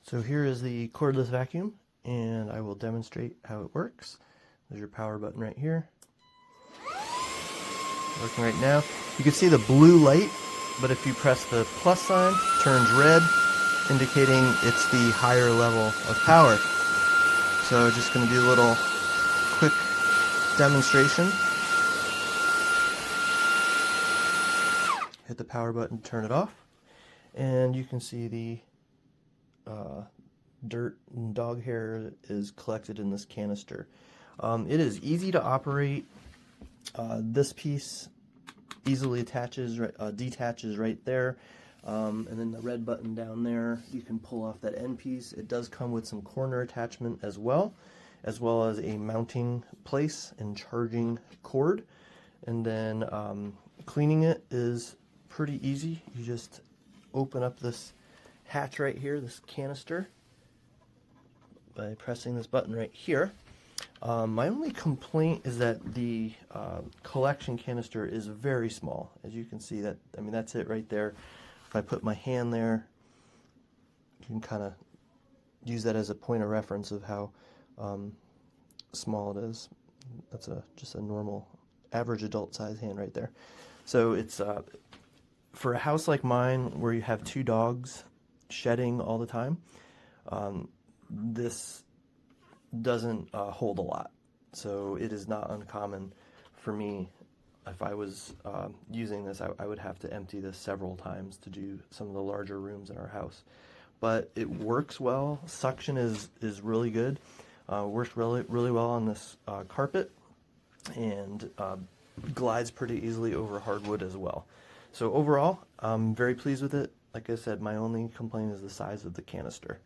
So here is the cordless vacuum, and I will demonstrate how it works. There's your power button right here. Working right now. You can see the blue light, but if you press the plus sign, it turns red, indicating it's the higher level of power. So just going to do a little quick demonstration. Hit the power button, turn it off, and you can see the dirt and dog hair is collected in this canister. It is easy to operate. This piece easily detaches right there, and then the red button down there, you can pull off that end piece. It does come with some corner attachment as well as a mounting place and charging cord. And then cleaning it is pretty easy. You just open up this hatch right here, this canister, by pressing this button right here. My only complaint is that the collection canister is very small. As you can see, that's it right there. If I put my hand there, you can kind of use that as a point of reference of how small it is. That's just a normal, average adult size hand right there. So it's for a house like mine where you have 2 dogs shedding all the time, this doesn't hold a lot. So it is not uncommon for me. If I was using this, I would have to empty this several times to do some of the larger rooms in our house. But it works well. Suction is really good. Works really well on this carpet, and glides pretty easily over hardwood as well. So overall, I'm very pleased with it. Like I said, my only complaint is the size of the canister.